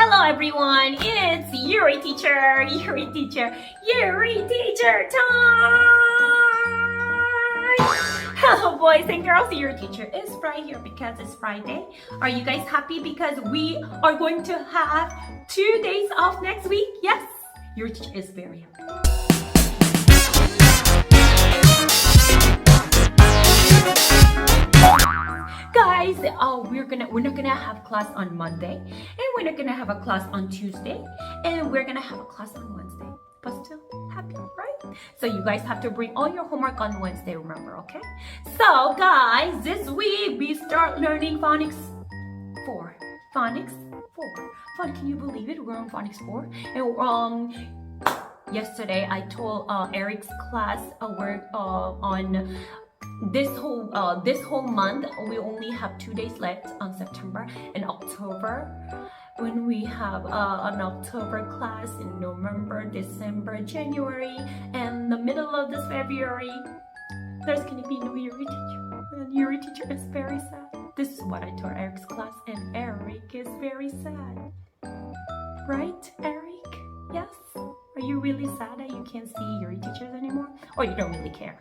Hello everyone, it's Yuri teacher time! Hello boys and girls, Yuri teacher is right here because it's Friday. Are you guys happy because we are going to have 2 days off next week? Yes, Yuri teacher is very happy. Guys, we're not gonna have class on Monday, and we're not gonna have a class on Tuesday, and we're gonna have a class on Wednesday. But still happy, right? So you guys have to bring all your homework on Wednesday, remember, okay? So guys, this week we start learning phonics 4. Phonics 4. Fun, can you believe it? We're on phonics 4. And yesterday I told Eric's class we're on this whole month. We only have 2 days left on September and October. When we have an October class in November, December, January, and the middle of this February, there's gonna be no Yuri teacher. And Yuri teacher is very sad. This is what I told Eric's class, and Eric is very sad. Right, Eric? Yes? Are you really sad that you can't see Yuri teachers anymore? Or you don't really care?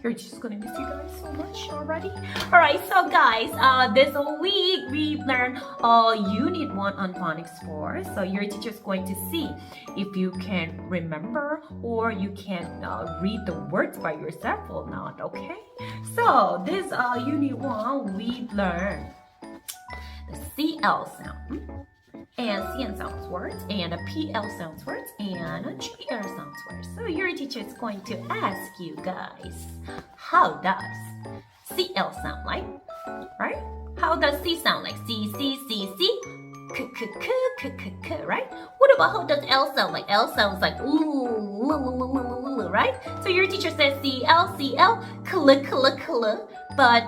You're just gonna miss you guys so much already. Alright, so guys, this week we learned Unit 1 on Phonics 4. So your teacher's going to see if you can remember or you can read the words by yourself or not, okay? So this Unit 1, we learned the CL sound. And CN sounds words, and a PL sounds words, and a GR sounds words. So your teacher is going to ask you guys, how does CL sound like, right? How does C sound like? C, C, C, C, K, K, K, K, K, K, right? What about how does L sound like? L sounds like ooh, right? So your teacher says CL, CL, kl, kl, kl, but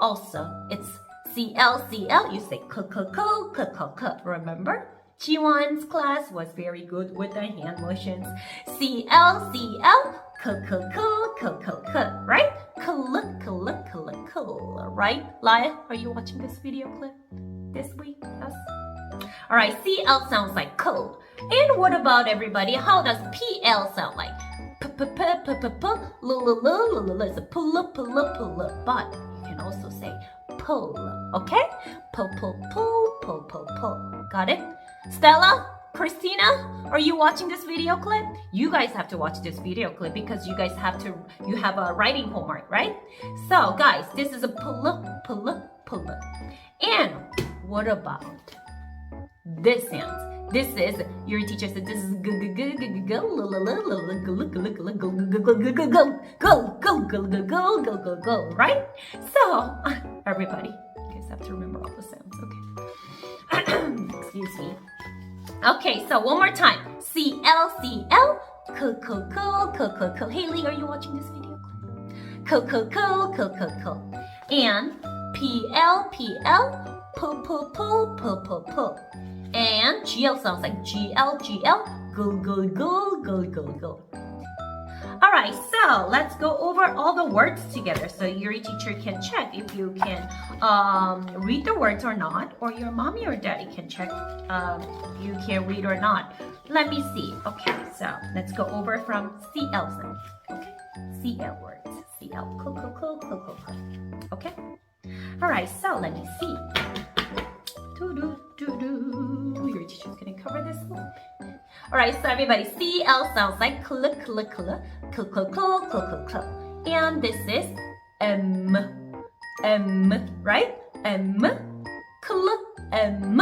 also it's CL, CL, you say k, k, k, k, k, k. Remember? G1's class was very good with the hand motions. CL, CL, k, k, k, k, k, k, right? Kl, kl, kl, kl, right? Laya, are you watching this video clip this week? Yes? Alright, CL sounds like kl. And what about everybody? How does PL sound like? P, p, p, p, p, p, l, l, l, l, l, it's a pull up, pull up, pull up. But you can also say pull, okay? Pull, pull, pull, pull, pull, pull. Got it? Stella, Christina, are you watching this video clip? You guys have to watch this video clip because you guys have a writing homework, right? So guys, this is a pull up, pull up, pull up. And what about this sound? This is, your teacher said this is go, right? So, everybody, you guys have to remember all the sounds, okay? Excuse me. Okay, so one more time. CL, CL, co. Haley, are you watching this video? Co. And PL, pull. And GL sounds like GL, go. Alright, so let's go over all the words together so your teacher can check if you can read the words or not, or your mommy or daddy can check if you can read or not. Let me see. Okay, so let's go over from CL sound. Okay, CL words. CL, co. Okay? Alright, so let me see. Your teacher's gonna cover this one. Alright, so everybody, CL sounds like cl, and this is M, right? M, cl, M,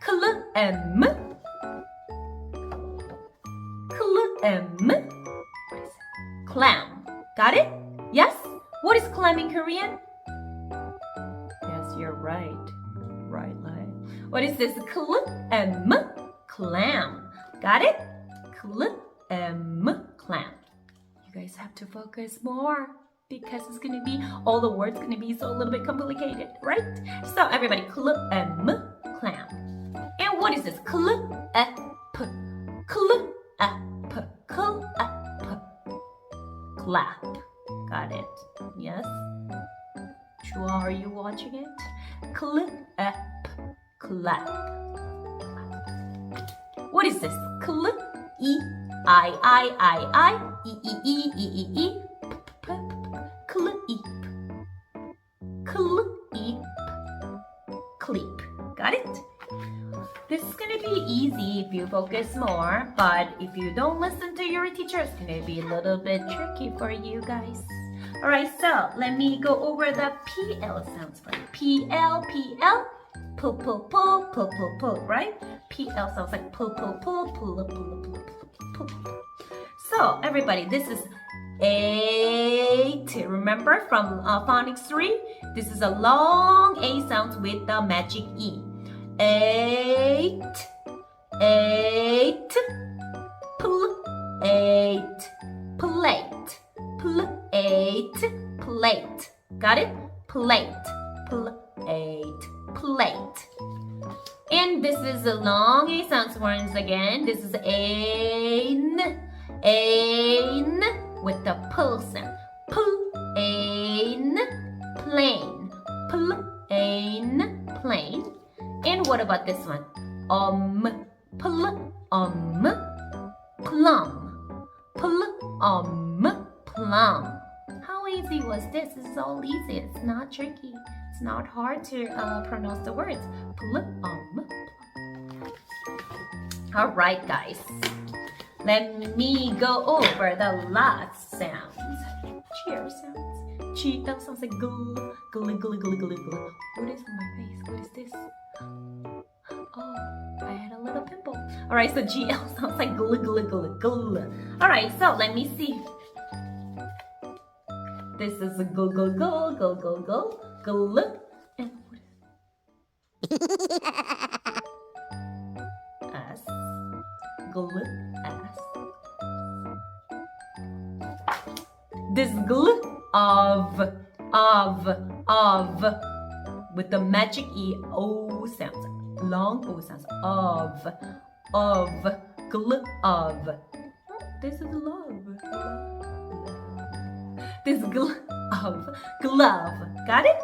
cl, M, cl, M. Clam. Got it? Yes? What is clam in Korean? Yes, you're right. Right line. What is this? Clam. Clam. Got it? Clam. You guys have to focus more because it's gonna be all the words gonna be so a little bit complicated, right? So everybody, clam. And what is this? Clap. Clap. Got it? Yes. Chua, are you watching it? Clap. clap. What is this? Cl, e, I, e, e, e, e, e, e, p, p, clip, clip, clip. Got it? This is gonna be easy if you focus more, but if you don't listen to your teacher, it's gonna be a little bit tricky for you guys. Alright, so let me go over the PL sounds for you. PL, PL, pull, pull, pull, pull, pull, pull, right? PL sounds like pull, pull, pull, pull, pull, pull, pull, pull. So everybody, this is 8. Remember from phonics 3? This is a long A sound with the magic E. 8, 8, pl, 8, plate, pl, 8, plate. Got it? Plate, plate, plate. And this is a long A sounds once again. This is ain with the pull sound. Plain, plane, plain, plane. And what about this one? Plum, plum. How easy was this? This is all easy. It's not tricky. It's not hard to pronounce the words. Plum. All right, guys. Let me go over the last sounds. Cheer sounds. Cheetah sounds like gl, gl, gl, gl, gl, gl. What is on my face? What is this? Oh, I had a little pimple. All right, so GL sounds like gl, gl, gl, gl. All right, so let me see. This is a gl, gl, gl, gl, gl, gl, gl. And what is S? Gl, S. This gl of, with the magic E, O sounds, long O sounds, of, gl, of. This is love. This gl, of, glove. Got it?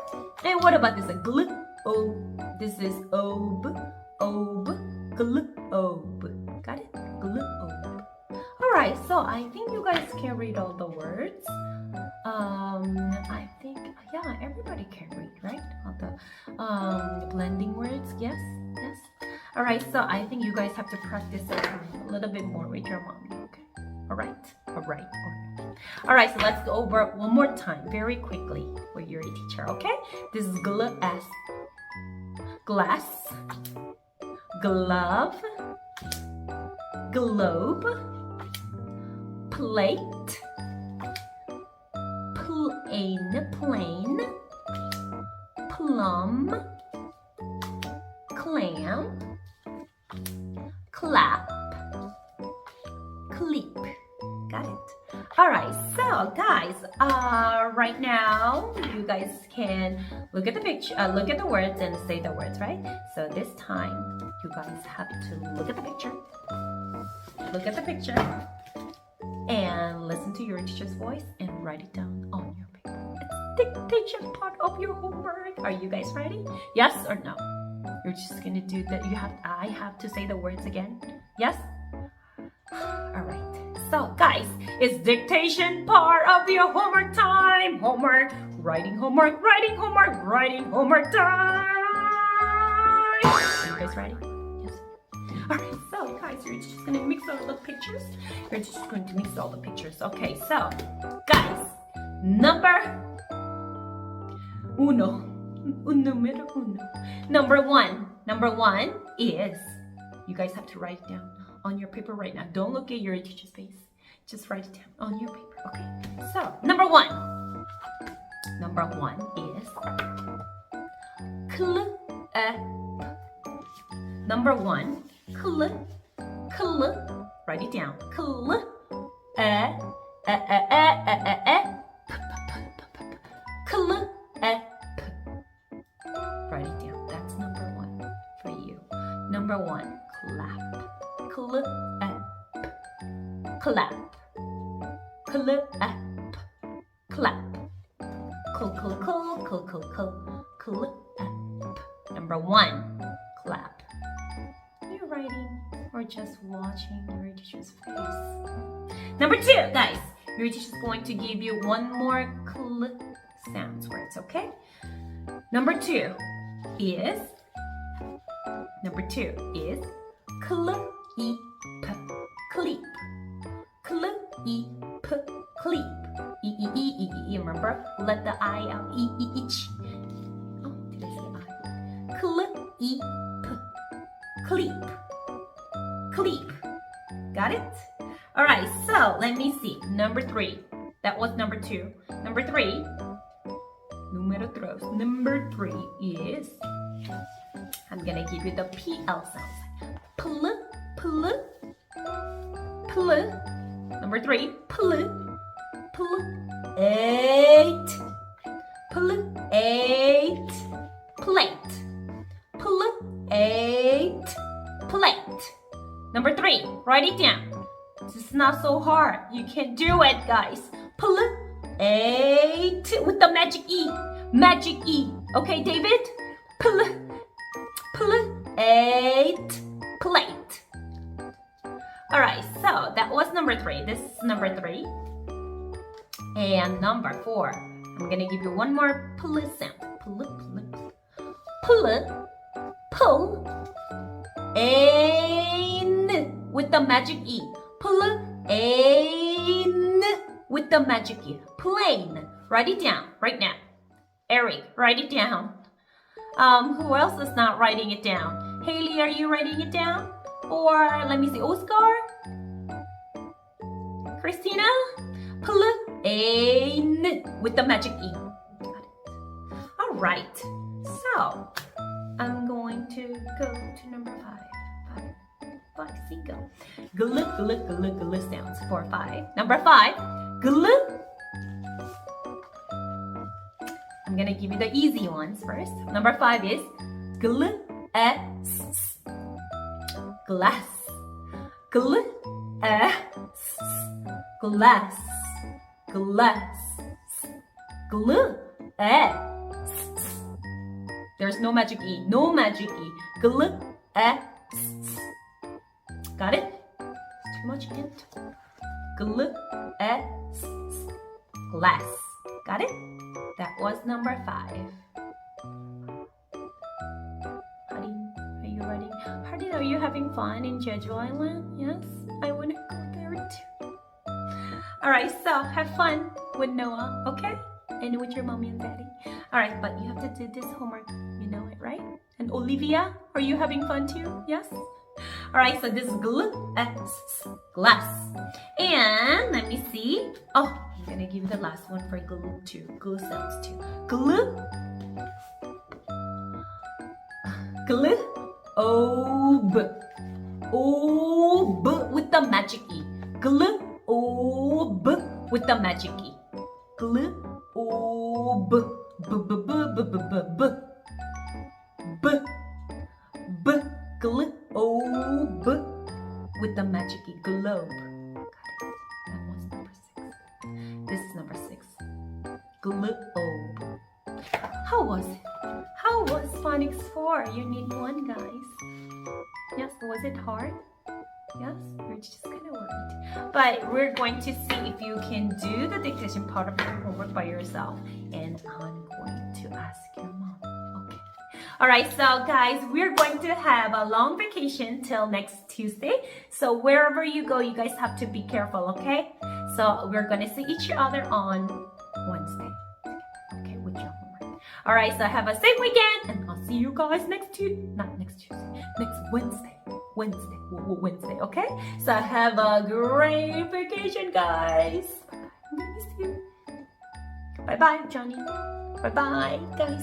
And what about this? A gl, o. This is ob, gl, ob. Got it? Gl, ob. Alright, so I think you guys can read all the words. I think, yeah, everybody can read, right? All the blending words, yes. Alright, so I think you guys have to practice a little bit more with your mommy, okay? Alright, so let's go over it one more time, very quickly, with your teacher, okay? This is glass, glove, globe, plate, plane, plum, clam, clap, clip. Got it? Alright, so guys, right now you guys can look at the picture, look at the words and say the words, right? So this time you guys have to look at the picture. Look at the picture and listen to your teacher's voice and write it down on your paper. It's dictation part of your homework. Are you guys ready? Yes or no? You're just gonna do that. I have to say the words again. Yes? Alright. So guys, it's dictation part of your homework time. Homework, writing homework time. Are you guys ready? Yes. Alright, so guys, you're just gonna mix all the pictures. You're just going to mix all the pictures. Okay, so guys, number uno. Number one is, you guys have to write it down on your paper right now. Don't look at your teacher's face. Just write it down on your paper, okay? So, number one is clap. Number one, write it down. Clap. Write it down. That's number one for you. Number one, clap. Clap. Clap. Number one, clap. just watching your teacher's face. Number 2, guys. Your teacher's going to give you one more sounds words, okay? Number 2 is clip. Clip. Clip. Clip. Remember? Let the I out. Each. Oh, did I say I? Clip. Clip. Clip. Got it? Alright, so let me see. Number 3. That was number 2. Number 3. Number 3 is, I'm gonna give you the PL sounds. Pl. Number 3. Plate. Plate. Plate. Number 3. Write it down. It's not so hard. You can do it, guys. Plate with the magic E. Magic E. Okay, David? Plate. Plate. Alright, so that was number 3. This is number 3. And number 4. I'm gonna give you one more pull sound. Pull. N with the magic E. Pull. N with the magic E. Plane. Write it down right now. Eric, write it down. Who else is not writing it down? Haley, are you writing it down? Or let me see, Oscar? Christina? Plane with the magic E. Got it. All right. So I'm going to go to number 5. 5. See, go. Gl sounds for 5. Number 5. Gl. I'm gonna give you the easy ones first. Number 5 is glass. Glass. Glass. Glass. Glass. There's no magic E. No magic E. Glass. Got it? Too much hint. Glass. Glass. Got it? That was number 5. Hardin, are you ready? Hardin, are you having fun in Jeju Island? Yes? I want to go there too. Alright, so have fun with Noah, okay? And with your mommy and daddy. Alright, but you have to do this homework. You know it, right? And Olivia, are you having fun too? Yes? Alright, so this is glass. And let me see. Oh, I'm gonna give you the last one for glue too. Glue sounds too. Glue. Globe with the magic E. Globe with the magic E. Globe. Globe with the magic E. Globe. Got it. That was number 6. This is number 6. Globe. How was it? How was phonics 4? Unit 1, guys. Yes, was it hard? Yes, we're just kind of worried. But we're going to see if you can do the dictation part of your homework by yourself. And I'm going to ask your mom. Okay. Alright, so guys, we're going to have a long vacation till next Tuesday. So wherever you go, you guys have to be careful, okay? So we're going to see each other on Wednesday. Okay, with your homework. Alright, so have a safe weekend. And I'll see you guys next Wednesday, okay? So have a great vacation, guys. I miss you. Bye-bye, Johnny. Bye-bye, guys.